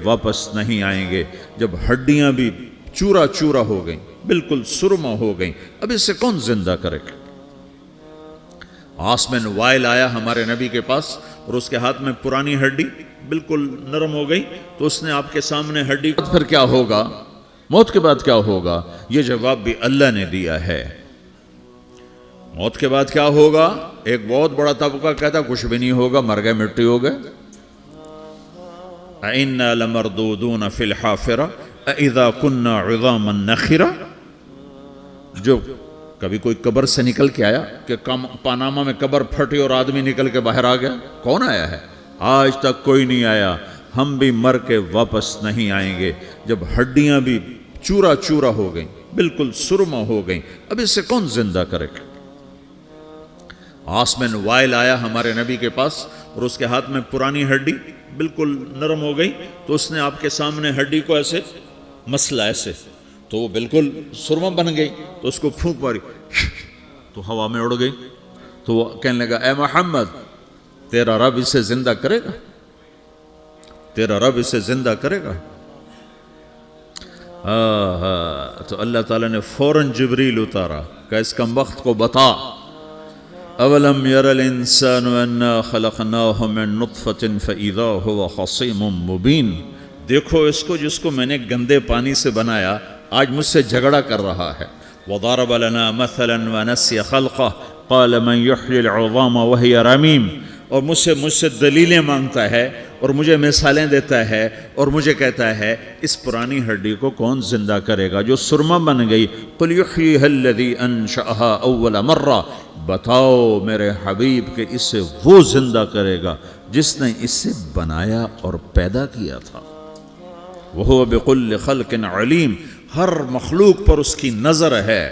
واپس نہیں آئیں گے جب ہڈیاں بھی چورا چورا ہو گئیں، بالکل سرما ہو گئیں، اب اسے کون زندہ کرے گا؟ عاص بن وائل آیا ہمارے نبی کے پاس اور اس کے ہاتھ میں پرانی ہڈی بالکل نرم ہو گئی، تو اس نے آپ کے سامنے ہڈی، پھر کیا ہوگا؟ موت کے بعد کیا ہوگا؟ یہ جواب بھی اللہ نے دیا ہے۔ موت کے بعد کیا ہوگا؟ ایک بہت بڑا طبقہ کہتا کچھ بھی نہیں ہوگا، مر گئے، مٹی ہو گئے۔ اِنَّا لَمَرْدُودُونَ فِي الْحَافِرَةِ اِذَا كُنَّا عِظَامًا نَخِرَةً، جو کبھی کوئی قبر سے نکل کے آیا کہ پاناما میں قبر پھٹی اور آدمی نکل کے باہر آ گیا؟ کون آیا ہے؟ آج تک کوئی نہیں آیا۔ ہم بھی مر کے واپس نہیں آئیں گے جب ہڈیاں بھی چورا چورا ہو گئیں، بالکل سرما ہو گئیں، اب اسے کون زندہ کرے گا؟ عاص بن وائل آیا ہمارے نبی کے پاس اور اس کے ہاتھ میں پرانی ہڈی بالکل نرم ہو گئی، تو اس نے آپ کے سامنے ہڈی کو ایسے مسلا، ایسے، تو وہ بالکل سرما بن گئی، تو اس کو پھونک ماری تو ہوا میں اڑ گئی، تو وہ کہنے لگا اے محمد، تیرا رب اسے زندہ کرے گا؟ تیرا رب اسے زندہ کرے گا؟ تو اللہ تعالیٰ نے فوراً جبریل اتارا کہ اس کمبخت کو بتا، اولم یر الانسان انا خلقناہ من نطفة فاذا هو خصیم مبین، دیکھو اس کو جس کو میں نے گندے پانی سے بنایا آج مجھ سے جھگڑا کر رہا ہے۔ وضرب لنا مثلا ونسی خلقہ قال من یحیی العظام وہی رمیم، اور مجھ سے دلیلیں مانگتا ہے اور مجھے مثالیں دیتا ہے اور مجھے کہتا ہے اس پرانی ہڈی کو کون زندہ کرے گا جو سرما بن گئی؟ قل یحییہا الذی انشأہا اول مرہ، بتاؤ میرے حبیب کہ اسے وہ زندہ کرے گا جس نے اسے بنایا اور پیدا کیا تھا۔ وہو بکل خلق علیم، ہر مخلوق پر اس کی نظر ہے،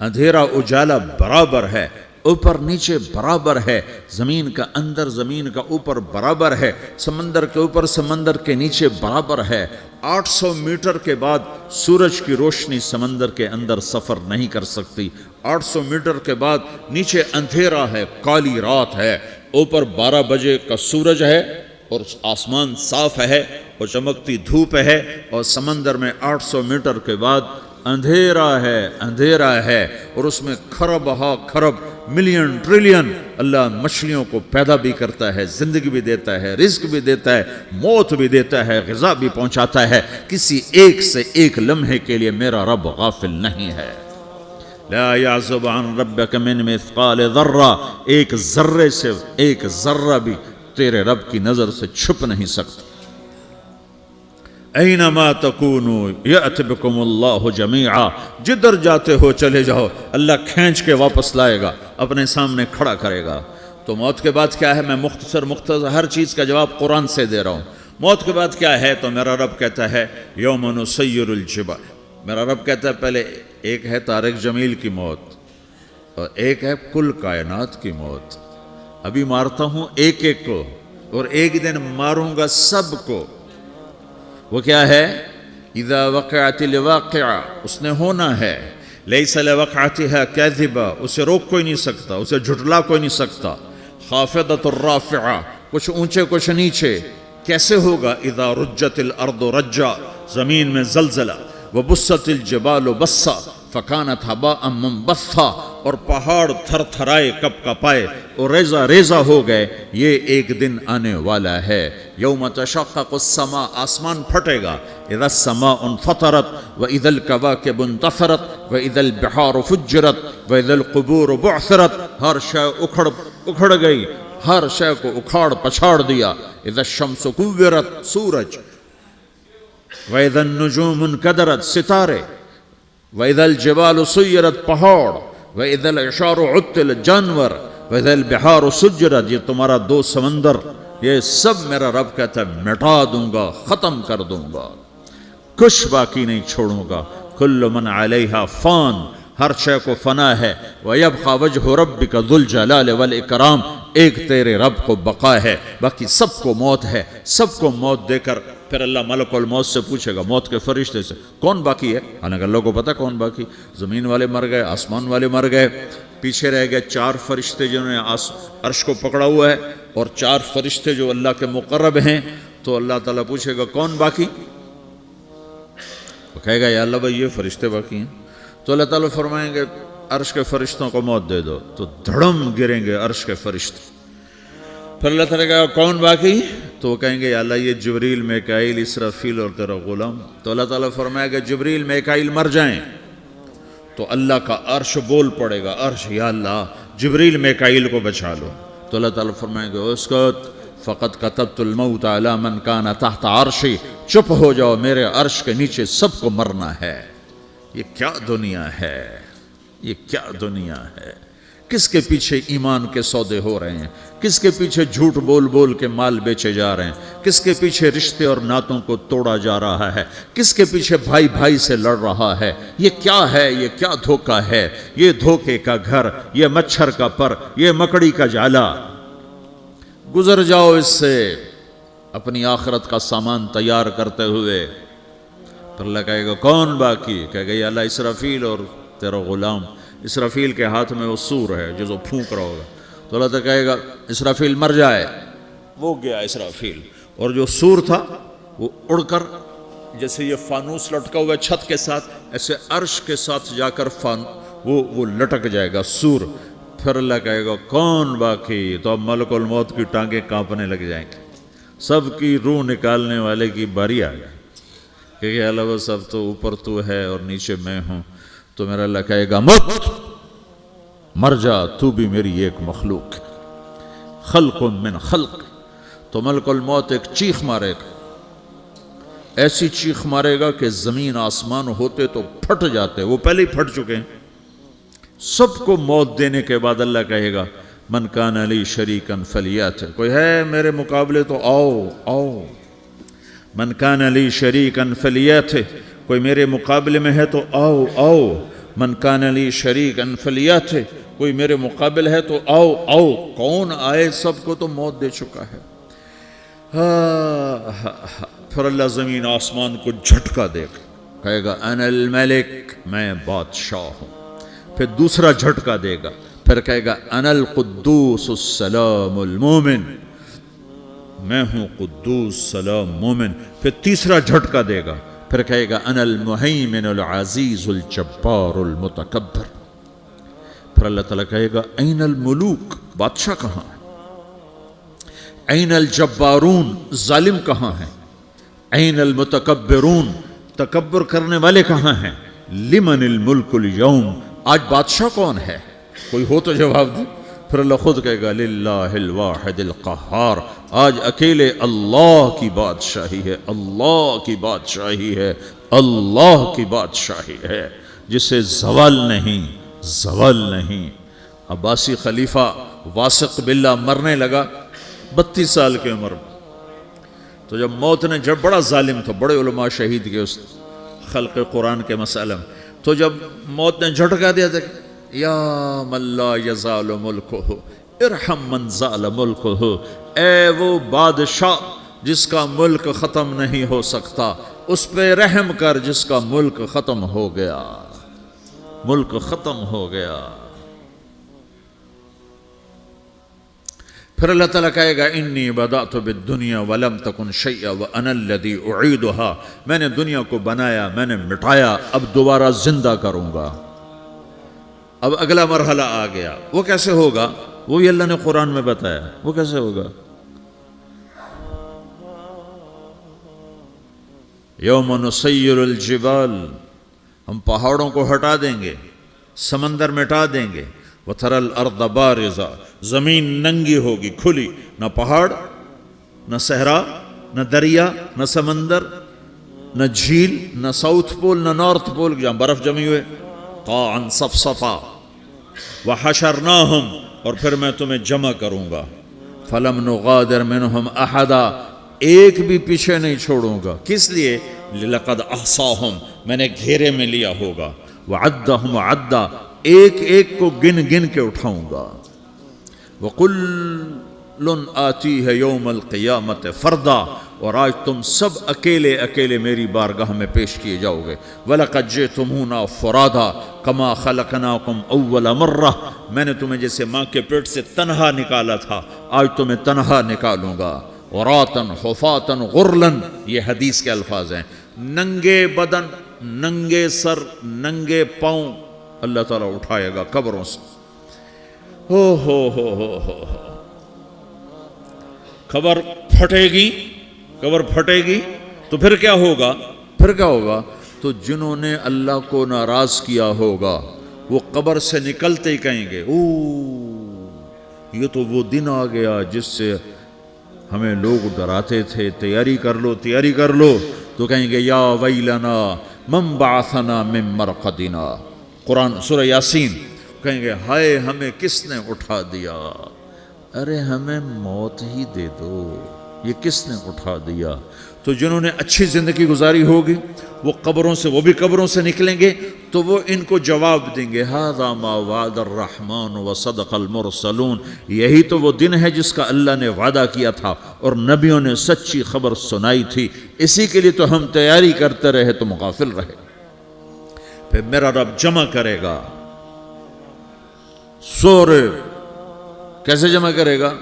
اندھیرا اجالا برابر ہے، اوپر نیچے برابر ہے، زمین کا اندر زمین کا اوپر برابر ہے، سمندر کے اوپر سمندر کے نیچے برابر ہے۔ 800 میٹر کے بعد سورج کی روشنی سمندر کے اندر سفر نہیں کر سکتی، 800 میٹر کے بعد نیچے اندھیرا ہے، کالی رات ہے، اوپر 12 بجے کا سورج ہے اور آسمان صاف ہے اور چمکتی دھوپ ہے، اور سمندر میں 800 میٹر کے بعد اندھیرا ہے اور اس میں کھرب ہا کھرب ملین ٹریلین اللہ مچھلیوں کو پیدا بھی کرتا ہے، زندگی بھی دیتا ہے، رزق بھی دیتا ہے، موت بھی دیتا ہے، غذا بھی پہنچاتا ہے۔ کسی ایک سے ایک لمحے کے لیے میرا رب غافل نہیں ہے۔ لا يعزب عن ربك من مثقال ذرہ، ایک ذرے سے ایک ذرہ بھی تیرے رب کی نظر سے چھپ نہیں سکتا۔ اینما تکونوا یأت بکم اللہ جمیعا، جدھر جاتے ہو چلے جاؤ، اللہ کھینچ کے واپس لائے گا، اپنے سامنے کھڑا کرے گا۔ تو موت کے بعد کیا ہے؟ میں مختصر ہر چیز کا جواب قرآن سے دے رہا ہوں۔ موت کے بعد کیا ہے؟ تو میرا رب کہتا ہے یوم نسیر الجبال، میرا رب کہتا ہے پہلے ایک ہے طارق جمیل کی موت اور ایک ہے کل کائنات کی موت۔ ابھی مارتا ہوں ایک ایک کو اور ایک دن ماروں گا سب کو۔ وہ کیا ہے؟ اذا وقعت الواقعہ، اس نے ہونا ہے، لیس لوقعتها کاذبہ، اسے روک کوئی نہیں سکتا، اسے جھٹلا کوئی نہیں سکتا۔ خافضۃ الرافعہ، کچھ اونچے کچھ نیچے۔ کیسے ہوگا؟ اذا رجت الارض رجا، زمین میں زلزلہ، وبست الجبال بسا فکانت ہباء منبثا، اور پہاڑ تھر تھرائے کپ کپائے اور ریزہ ریزہ ہو گئے۔ یہ ایک دن آنے والا ہے۔ یوم تشقق السماء، آسمان پھٹے گا۔ اذا السماء انفطرت واذا الكواكب انتثرت واذا البحار فجرت واذا القبور بعثرت، ہر شے اکھڑ گئی، ہر شے کو اکھاڑ پچھاڑ دیا۔ اذا الشمس كورت، سورج، واذا النجوم انكدرت، ستارے، وَإِذَا الْجِبَالُ سُيِّرَتْ، پہاڑ، وَإِذَا الْعِشَارُ عُطِّلَتْ، جانور، وَإِذَا الْبِحَارُ سُجِّرَتْ، یہ تمہارا دو سمندر، یہ سب میرا رب کہتا ہے مٹا دوں گا، ختم کر دوں گا، کچھ باقی نہیں چھوڑوں گا۔ كُلُّ مَنْ عَلَيْهَا فان، ہر شے کو فنا ہے۔ وَيَبْقَى وَجْهُ رَبِّكَ ذُو الْجَلَالِ وَالْإِكْرَامِ، ایک تیرے رب کو بقا ہے، باقی سب کو موت ہے۔ سب کو موت دے کر پھر اللہ ملک الموت سے پوچھے گا، موت کے فرشتے سے، کون باقی ہے؟ حالانکہ اللہ کو پتہ کون باقی، زمین والے مر گئے، آسمان والے مر گئے، پیچھے رہ گئے 4 فرشتے جنہوں نے عرش کو پکڑا ہوا ہے، اور 4 فرشتے جو اللہ کے مقرب ہیں، تو اللہ تعالیٰ پوچھے گا کون باقی؟ وہ کہے گا یا اللہ بھائی یہ فرشتے باقی ہیں. تو اللہ تعالیٰ فرمائیں گے عرش کے فرشتوں کو موت دے دو. تو دھڑم گریں گے عرش کے فرشتے. پھر اللہ تعالیٰ کہے گا کون باقی؟ تو وہ کہیں گے یا اللہ یہ جبریل، میکائیل، اسرافیل اور تیرا غلام. تو اللہ تعالیٰ فرمائے گا جبریل، میکائیل مر جائیں. تو اللہ کا عرش بول پڑے گا، عرش یا اللہ جبریل، میکائیل کو بچا لو. تو اللہ تعالیٰ فرمائیں گے اسکت فقط کتبت الموت علی من کان تحت عرشی، چپ ہو جاؤ، میرے عرش کے نیچے سب کو مرنا ہے. یہ کیا دنیا ہے، یہ کیا دنیا ہے. کس کے پیچھے ایمان کے سودے ہو رہے ہیں، کس کے پیچھے جھوٹ بول بول کے مال بیچے جا رہے ہیں، کس کے پیچھے رشتے اور ناتوں کو توڑا جا رہا ہے، کس کے پیچھے بھائی بھائی سے لڑ رہا ہے. یہ کیا ہے، یہ کیا دھوکہ ہے، یہ دھوکے کا گھر، یہ مچھر کا پر، یہ مکڑی کا جالا. گزر جاؤ اس سے اپنی آخرت کا سامان تیار کرتے ہوئے. پھر اللہ کہے گا کون باقی؟ کہے گا یا اللہ اسرافیل اور تیرا غلام. اسرافیل کے ہاتھ میں وہ سور ہے جو پھونک رہا ہوگا. تو اللہ تعالیٰ کہے گا اسرافیل مر جائے. وہ گیا اسرافیل، اور جو سور تھا وہ اڑ کر جیسے یہ فانوس لٹکا ہوا ہے چھت کے ساتھ، ایسے عرش کے ساتھ جا کر وہ لٹک جائے گا سور. پھر اللہ کہے گا کون باقی؟ تو اب ملک الموت کی ٹانگیں کانپنے لگ جائیں گے. سب کی روح نکالنے والے کی باری آ گئی کہ اللہ وہ سب تو اوپر تو ہے اور نیچے میں ہوں. تو میرا اللہ کہے گا مت، مر جا، تو بھی میری ایک مخلوق، خلق من خلق. تو ملک الموت ایک چیخ مارے گا، ایسی چیخ مارے گا کہ زمین آسمان ہوتے تو پھٹ جاتے. وہ پہلے ہی پھٹ چکے ہیں. سب کو موت دینے کے بعد اللہ کہے گا من کان علی شریکن فلیات، کوئی ہے میرے مقابلے تو آؤ آؤ. من کان علی شریکن فلیات، کوئی میرے مقابلے میں ہے تو آؤ آؤ. من کان علی شریکن فلیات، کوئی میرے مقابل ہے تو آؤ آؤ. کون آئے؟ سب کو تو موت دے چکا ہے. پھر اللہ زمین آسمان کو جھٹکا دے گا، کہے گا انا الملک، میں بادشاہ ہوں. پھر دوسرا جھٹکا دے گا، پھر کہے گا انا القدوس السلام المومن، میں ہوں قدوس سلام مومن. پھر تیسرا جھٹکا دے گا، پھر کہے گا انا المہیمن العزیز الجبار المتکبر. پھر اللہ تعالیٰ کہے گا این الملوک، بادشاہ کہاں ہے؟ این الجبارون، ظالم کہاں ہیں؟ این المتکبرون، تکبر کرنے والے کہاں ہیں؟ لمن الملک اليوم، آج بادشاہ کون ہے؟ کوئی ہو تو جواب دے. پھر اللہ خود کہے گا للہ الواحد القہار، آج اکیلے اللہ کی بادشاہی ہے، اللہ کی بادشاہی ہے، اللہ کی بادشاہی ہے جسے زوال نہیں، زوال نہیں. عباسی خلیفہ واثق باللہ مرنے لگا 32 سال کی عمر میں. تو جب موت نے، جب بڑا ظالم تھا، بڑے علماء شہید کے اس خلق قرآن کے مسئلہ میں، تو جب موت نے جھٹکا دیا تھا یا من لا یزال ملکہ ارحم من زال ملکہ، اے وہ بادشاہ جس کا ملک ختم نہیں ہو سکتا، اس پہ رحم کر جس کا ملک ختم ہو گیا، ملک ختم ہو گیا. پھر اللہ تعالیٰ کہے گا انی بدأت بالدنیا ولم تکن شیئا وانا الذی اعیدها، میں نے دنیا کو بنایا، میں نے مٹایا، اب دوبارہ زندہ کروں گا. اب اگلا مرحلہ آ گیا. وہ کیسے ہوگا؟ وہ بھی اللہ نے قرآن میں بتایا. وہ کیسے ہوگا؟ یوم نسیر الجبال، ہم پہاڑوں کو ہٹا دیں گے، سمندر مٹا دیں گے. وَتَرَى الْأَرْضَ بَارِزَةً، زمین ننگی ہوگی، کھلی، نہ پہاڑ، نہ صحرا، نہ دریا، نہ سمندر، نہ جھیل، نہ ساؤتھ پول، نہ نارتھ پول جہاں برف جمی ہوئے. قَاعًا صَفْصَفًا وَحَشَرْنَاهُمْ، اور پھر میں تمہیں جمع کروں گا. فَلَمْ نُغَادِرْ مِنْهُمْ أَحَدًا، ایک بھی پیچھے نہیں چھوڑوں گا. کس لیے؟ لَقَدْ أَحْصَاهُمْ، میں نے گھیرے میں لیا ہوگا. وَعَدَّهُمْ عَدًّا، ایک ایک کو گن گن کے اٹھاؤں گا. وَقُلٌّ آتِيهَ يَوْمَ الْقِيَامَةِ فَرْدًا، اور آج تم سب اکیلے اکیلے میری بارگاہ میں پیش کیے جاؤ گے. وَلَقَدْ جِئْتُمُونَا فُرَادًا كَمَا خَلَقْنَاكُمْ أَوَّلَ مَرَّةٍ، میں نے تمہیں جیسے ماں کے پیٹ سے تنہا نکالا تھا، آج تمہیں تنہا نکالوں گا. وراتن حفاتن غرلن، یہ حدیث کے الفاظ ہیں، ننگے بدن، ننگے سر، ننگے پاؤں اللہ تعالیٰ اٹھائے گا قبروں سے۔ ہو قبر پھٹے گی، قبر پھٹے گی تو پھر کیا ہوگا؟ تو جنہوں نے اللہ کو ناراض کیا ہوگا وہ قبر سے نکلتے ہی کہیں گے یہ تو وہ دن آ گیا جس سے ہمیں لوگ ڈراتے تھے، تیاری کر لو، تو کہیں گے یا ویلنا من بعثنا من مرقدنا، قرآن سورہ یاسین، کہیں گے ہائے ہمیں کس نے اٹھا دیا، ارے ہمیں موت ہی دے دو، یہ کس نے اٹھا دیا؟ تو جنہوں نے اچھی زندگی گزاری ہوگی وہ بھی قبروں سے نکلیں گے تو وہ ان کو جواب دیں گے ھذا ما وعد الرحمن وصدق المرسلون، یہی تو وہ دن ہے جس کا اللہ نے وعدہ کیا تھا اور نبیوں نے سچی خبر سنائی تھی، اسی کے لیے تو ہم تیاری کرتے رہے، تم غافل رہے۔ پھر میرا رب جمع کرے گا سورے، کیسے جمع کرے گا؟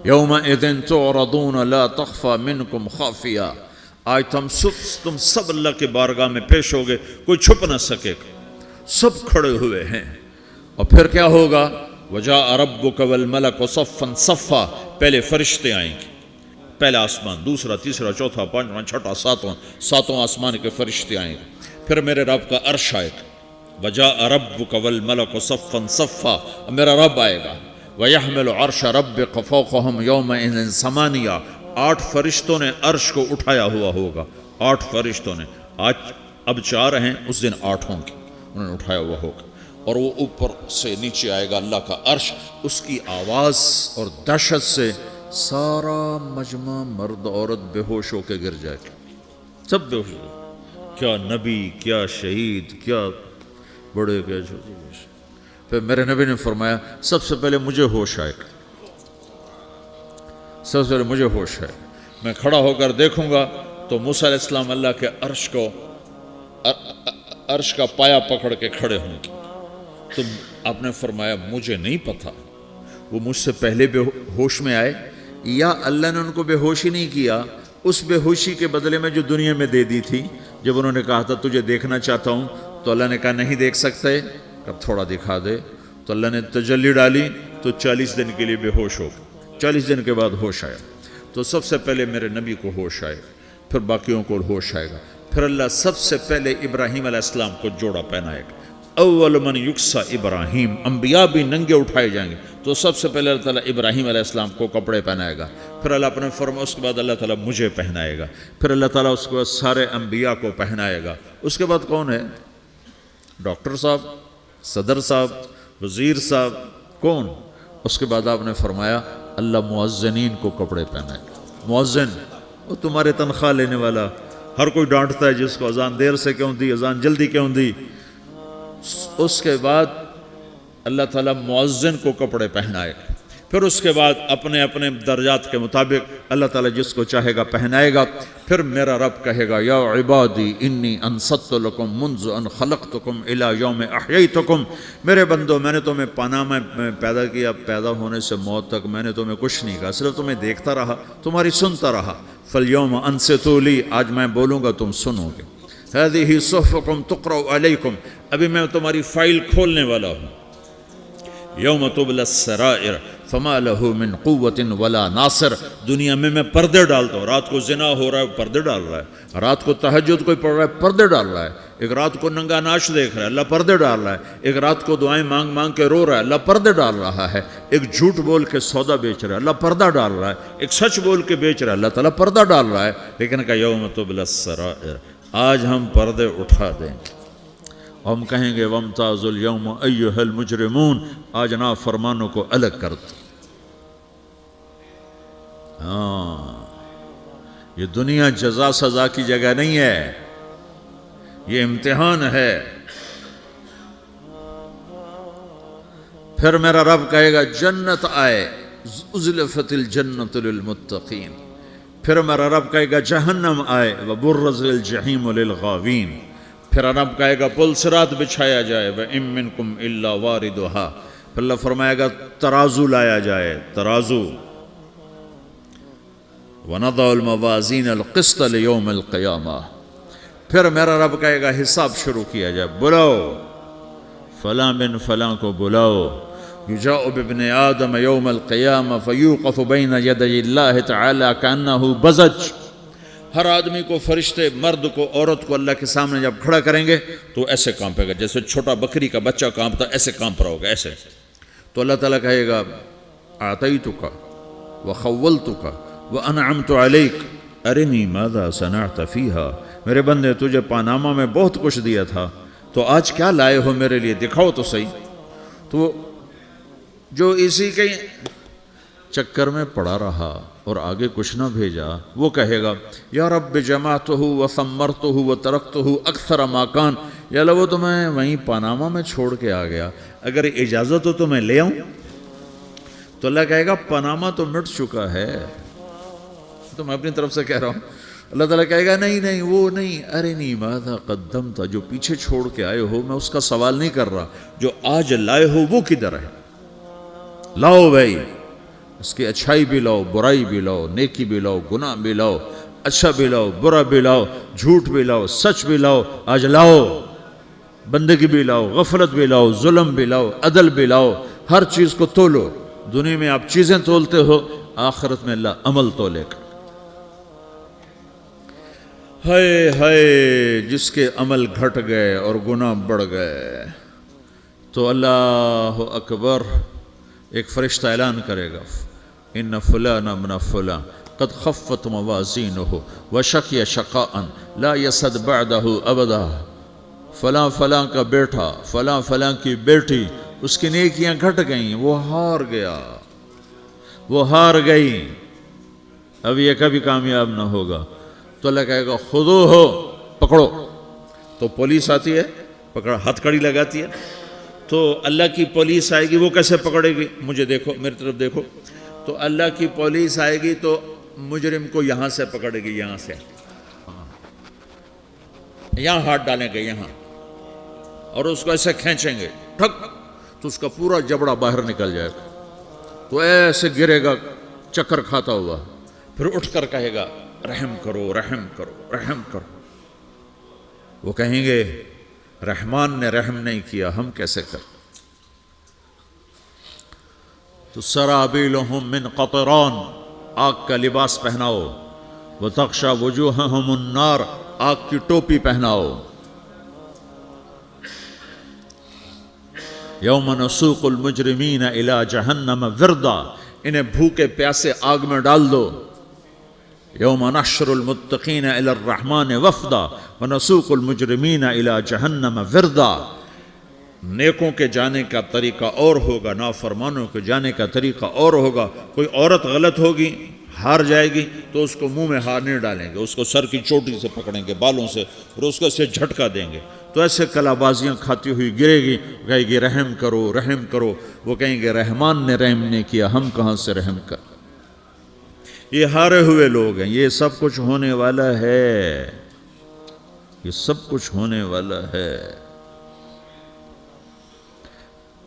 یومئذ تعرضون لا تخفى منکم خافیہ، آج تم سب اللہ کے بارگاہ میں پیش ہوگے، کوئی چھپ نہ سکے گا، سب کھڑے ہوئے ہیں۔ اور پھر کیا ہوگا؟ وجاء ربک والملک صفا صفا، پہلے فرشتے آئیں گے، پہلا آسمان، دوسرا، تیسرا، چوتھا، پانچواں، چھٹا، ساتواں آسمان کے فرشتے آئیں گے، پھر میرے رب کا عرش آئے گا، وجاء ربک والملک صفا صفا، میرا رب آئے گا، وَيَحْمِلُ عَرْشَ رَبِّكَ فَوْقَهُمْ يَوْمَئِذٍ ثَمَانِيَةٌ، 8 فرشتوں نے عرش کو اٹھایا ہوا ہوگا، 8 فرشتوں نے، آج اب 4 ہیں، اس دن 8 ہوں گے، انہوں نے اٹھایا ہوا ہوگا، اور وہ اوپر سے نیچے آئے گا اللہ کا عرش، اس کی آواز اور دہشت سے سارا مجمع مرد عورت بے ہوش ہو کے گر جائے گا، سب بے ہوش ہو گئے، کیا نبی، کیا شہید، کیا بڑے، کیا چھوٹے۔ پھر میرے نبی نے فرمایا سب سے پہلے مجھے ہوش آئے گا، سب سے پہلے مجھے ہوش ہے، میں کھڑا ہو کر دیکھوں گا تو موسیٰ علیہ السلام اللہ کے عرش کا پایا پکڑ کے کھڑے ہوں گے۔ تو آپ نے فرمایا مجھے نہیں پتا وہ مجھ سے پہلے بے ہوش میں آئے یا اللہ نے ان کو بے ہوشی نہیں کیا، اس بے ہوشی کے بدلے میں جو دنیا میں دے دی تھی، جب انہوں نے کہا تھا تجھے دیکھنا چاہتا ہوں تو اللہ نے کہا نہیں دیکھ سکتے، اب تھوڑا دکھا دے، تو اللہ نے تجلی ڈالی تو 40 دن کے لیے بے ہوش ہو گئے، 40 دن کے بعد ہوش آیا۔ تو سب سے پہلے میرے نبی کو ہوش آئے، پھر باقیوں کو ہوش آئے گا، پھر اللہ سب سے پہلے ابراہیم علیہ السلام کو جوڑا پہنائے گا، اول من یکسا ابراہیم، انبیاء بھی ننگے اٹھائے جائیں گے، تو سب سے پہلے اللہ تعالیٰ ابراہیم علیہ السلام کو کپڑے پہنائے گا، پھر اللہ اپنے فرما، اس کے بعد اللہ تعالیٰ مجھے پہنائے گا، پھر اللہ تعالیٰ اس کے بعد سارے انبیاء کو پہنائے گا۔ اس کے بعد کون ہے؟ ڈاکٹر صاحب، صدر صاحب، وزیر صاحب، کون؟ اس کے بعد آپ نے فرمایا اللہ مؤذنین کو کپڑے پہنائے گا۔ مؤذن وہ تمہارے تنخواہ لینے والا، ہر کوئی ڈانٹتا ہے جس کو اذان دیر سے کیوں دی، اذان جلدی کیوں دی۔ اس کے بعد اللہ تعالیٰ مؤذن کو کپڑے پہنائے گا، پھر اس کے بعد اپنے اپنے درجات کے مطابق اللہ تعالیٰ جس کو چاہے گا پہنائے گا۔ پھر میرا رب کہے گا یا عبادی انی انصت لکم منذ ان خلقتکم الی یوم احییتکم، میرے بندو میں نے تمہیں پناہ میں پیدا کیا، پیدا ہونے سے موت تک میں نے تمہیں کچھ نہیں کہا، صرف تمہیں دیکھتا رہا، تمہاری سنتا رہا۔ فالیوم انصتوا لی، آج میں بولوں گا تم سنو گے۔ ہذہ صحفکم تقرأ علیکم، ابھی میں تمہاری فائل کھولنے والا ہوں۔ یوم تبلی السرائر فما لہ من قوت ولا ناصر، دنیا میں پردے ڈالتا ہوں، رات کو زنا ہو رہا ہے پردے ڈال رہا ہے، رات کو تہجد کوئی پڑھ رہا ہے پردے ڈال رہا ہے، ایک رات کو ننگا ناچ دیکھ رہا ہے اللہ پردے ڈال رہا ہے، ایک رات کو دعائیں مانگ مانگ کے رو رہا ہے اللہ پردے ڈال رہا ہے، ایک جھوٹ بول کے سودا بیچ رہا ہے اللہ پردہ ڈال رہا ہے، ایک سچ بول کے بیچ رہا ہے اللہ تعالیٰ پردہ ڈال رہا ہے۔ لیکن کہ یوم تبلی السرائر، آج ہم پردے اٹھا دیں گے، ہم کہیں گے وامتازوا اليوم ایھا المجرمون، آج نافرمانوں کو الگ کر دو۔ یہ دنیا جزا سزا کی جگہ نہیں ہے، یہ امتحان ہے۔ پھر میرا رب کہے گا جنت آئے، ازلفت الجنت للمتقین، پھر میرا رب کہے گا جہنم آئے، وبرزت الجحیم للغاوین، پھر رب کہے گا پل صراط بچھایا جائے، وَإِن مِّنكُمْ إِلَّا وَارِدُهَا، پھر اللہ فرمائے گا ترازو لایا جائے، ترازو، وَنَضَعُ الْمَوَازِينَ الْقِسْطَ لِيَوْمِ الْقِيَامَةِ، پھر میرا رب کہے گا حساب شروع کیا جائے، بلاؤ فلاں بن فلاں کو بلاؤ، یجاء بابن آدم یوم القیامہ فیوقف بین یدی اللہ تعالی کأنہ بزج، ہر آدمی کو، فرشتے، مرد کو، عورت کو اللہ کے سامنے جب کھڑا کریں گے تو ایسے کانپے گا جیسے چھوٹا بکری کا بچہ کانپتا، ایسے کانپ رہا ہوگا، ایسے. تو اللہ تعالیٰ کہے گا اعطیتک وخولتک وانعمت علیک ارنی ماذا صنعت فیہا، میرے بندے تجھے پاناما میں بہت کچھ دیا تھا، تو آج کیا لائے ہو میرے لیے، دکھاؤ تو صحیح. تو جو اسی کے چکر میں پڑا رہا اور آگے کچھ نہ بھیجا، وہ کہے گا یا رب جمعتہ وثمرتہ وترکتہ اکثر ما کان، یا اللہ وہ تو میں وہیں پاناما میں چھوڑ کے آ گیا، اگر اجازت ہو تو میں لے آؤں. تو اللہ کہے گا پاناما تو مٹ چکا ہے، تو میں اپنی طرف سے کہہ رہا ہوں. اللہ تعالیٰ کہے گا نہیں نہیں وہ نہیں، ارنی ماذا قدمت، جو پیچھے چھوڑ کے آئے ہو میں اس کا سوال نہیں کر رہا، جو آج لائے ہو وہ کدھر ہے، لاؤ بھائی، اس کی اچھائی بھی لاؤ، برائی بھی لاؤ، نیکی بھی لاؤ، گناہ بھی لاؤ، اچھا بھی لاؤ، برا بھی لاؤ، جھوٹ بھی لاؤ، سچ بھی لاؤ، آج لاؤ، بندگی بھی لاؤ، غفلت بھی لاؤ، ظلم بھی لاؤ، عدل بھی لاؤ، ہر چیز کو تولو. دنیا میں آپ چیزیں تولتے ہو، آخرت میں اللہ عمل تولے گا. ہائے ہائے جس کے عمل گھٹ گئے اور گناہ بڑھ گئے، تو اللہ اکبر، ایک فرشتہ اعلان کرے گا ان فلان ابن فلان قد خفت موازینہ وشقی شقاء لا یسد بعدہ ابدا، فلاں فلاں کا بیٹا، فلاں فلاں کی بیٹی، اس کی نیکیاں گھٹ گئیں، وہ ہار گیا، وہ ہار گئی، اب یہ کبھی کامیاب نہ ہوگا. تو اللہ کہے گا خودو ہو، پکڑو. تو پولیس آتی ہے، پکڑا، ہتھ کڑی لگاتی ہے. تو اللہ کی پولیس آئے گی، وہ کیسے پکڑے گی، مجھے دیکھو، میری طرف دیکھو. تو اللہ کی پولیس آئے گی تو مجرم کو یہاں سے پکڑے گی، یہاں سے، یہاں ہاتھ ڈالیں گے یہاں، اور اس کو ایسے کھینچیں گے، ٹھک، تو اس کا پورا جبڑا باہر نکل جائے گا. تو ایسے گرے گا چکر کھاتا ہوا، پھر اٹھ کر کہے گا رحم کرو، رحم کرو، رحم کرو. وہ کہیں گے رحمان نے رحم نہیں کیا، ہم کیسے کریں. تو سرابیلہم من قطران، آگ کا لباس پہناؤ، وتغشا وجوہہم النار، آگ کی ٹوپی پہناؤ. یوم نسوق المجرمین الی جہنم وردا، انہیں بھوکے پیاسے آگ میں ڈال دو. یوم نحشر المتقین الی الرحمن وفدا ونسوق المجرمین الی جہنم وردا. نیکوں کے جانے کا طریقہ اور ہوگا، نافرمانوں کے جانے کا طریقہ اور ہوگا. کوئی عورت غلط ہوگی، ہار جائے گی، تو اس کو منہ میں ہار نہیں ڈالیں گے، اس کو سر کی چوٹی سے پکڑیں گے، بالوں سے، اور اس کو سے جھٹکا دیں گے. تو ایسے کلا بازیاں کھاتی ہوئی گرے گی، کہے گی رحم کرو، رحم کرو. وہ کہیں گے رحمان نے رحم نہیں کیا، ہم کہاں سے رحم کر. یہ ہارے ہوئے لوگ ہیں. یہ سب کچھ ہونے والا ہے، یہ سب کچھ ہونے والا ہے.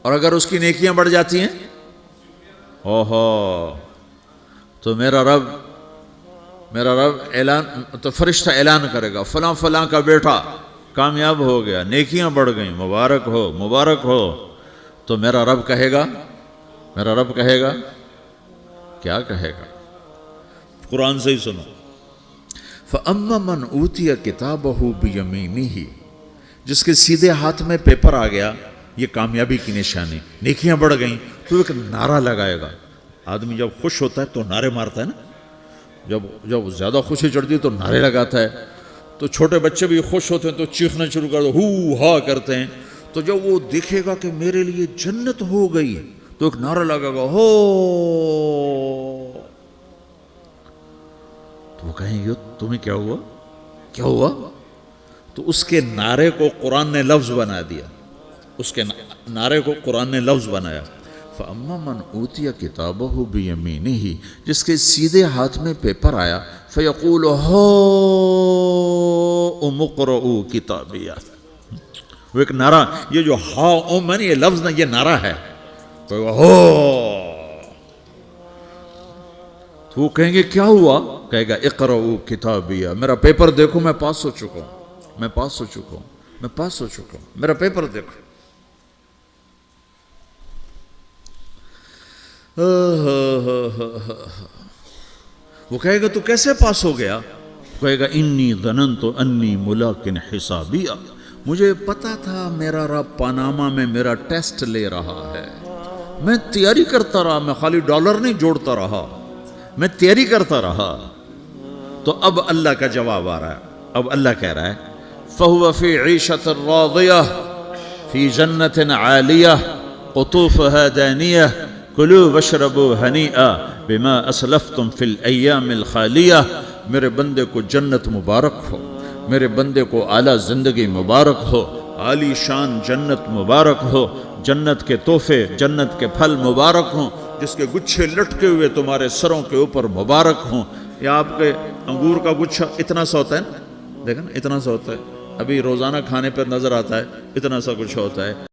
اور اگر اس کی نیکیاں بڑھ جاتی ہیں، اوہو، تو میرا رب اعلان، تو فرشتہ اعلان کرے گا فلاں فلاں کا بیٹا کامیاب ہو گیا، نیکیاں بڑھ گئیں، مبارک ہو، مبارک ہو. تو میرا رب کہے گا کیا کہے گا، قرآن سے ہی سنو. فَأَمَّا مَنْ أُوتِيَ كِتَابَهُ بِيَمِينِهِ، جس کے سیدھے ہاتھ میں پیپر آ گیا، یہ کامیابی کی نشانی، نیکیاں بڑھ گئیں. تو ایک نعرہ لگائے گا. آدمی جب خوش ہوتا ہے تو نعرے مارتا ہے نا، جب زیادہ خوشی چڑھتی ہے تو نعرے لگاتا ہے. تو چھوٹے بچے بھی خوش ہوتے ہیں تو چیخنا شروع کر دو، ہو ہا کرتے ہیں. تو جب وہ دیکھے گا کہ میرے لیے جنت ہو گئی، تو ایک نعرہ لگے گا، ہو. تو وہ کہیں گے تمہیں کیا ہوا، کیا ہوا. تو اس کے نعرے کو قرآن نے لفظ بنا دیا، اس کے نعرے کو قرآن نے لفظ بنایا. فَأَمَّا مَنْ أُوتِيَ كِتَابَهُ بِيَمِينِهِ، جس کے سیدھے ہاتھ میں پیپر آیا، فَيَقُولُ هَاؤْمُ اقْرَءُوا کِتَابِیَهْ. وہ ایک نعرہ، یہ جو ہا ام ہے نا، یہ لفظ نہ، یہ نعرہ ہے. کہے گا ہو، تو وہ کہیں گے کیا ہوا؟ کہے گا اقرؤ کتابیہ، میرا پیپر دیکھو، میں پاس ہو چکا ہوں، میں پاس ہو چکا ہوں، میں پاس ہو چکا ہوں، میرا پیپر دیکھو۔ وہ کہے گا تو کیسے پاس ہو گیا؟ کہے گا انی ظننت انی ملاق حسابیہ، مجھے پتا تھا میرا رب پاناما میں میرا ٹیسٹ لے رہا ہے، میں تیاری کرتا رہا، میں خالی ڈالر نہیں جوڑتا رہا، میں تیاری کرتا رہا۔ تو اب اللہ کا جواب آ رہا ہے، اب اللہ کہہ رہا ہے فَهُوَ فِي عِيشَةٍ رَاضِيَةٍ فِي جَنَّةٍ عَالِيَةٍ قُطُوفُهَا دَانِيَةٌ کلوا واشربوا ہنیئا بما اسلفتم فی الایام الخالیہ۔ میرے بندے کو جنت مبارک ہو، میرے بندے کو اعلیٰ زندگی مبارک ہو، عالی شان جنت مبارک ہو، جنت کے تحفے، جنت کے پھل مبارک ہوں، جس کے گچھے لٹکے ہوئے تمہارے سروں کے اوپر مبارک ہوں۔ یا آپ کے انگور کا گچھا اتنا سا ہوتا ہے نا، دیکھا نا اتنا سا ہوتا ہے، ابھی روزانہ کھانے پر نظر آتا ہے اتنا سا کچھ ہوتا ہے۔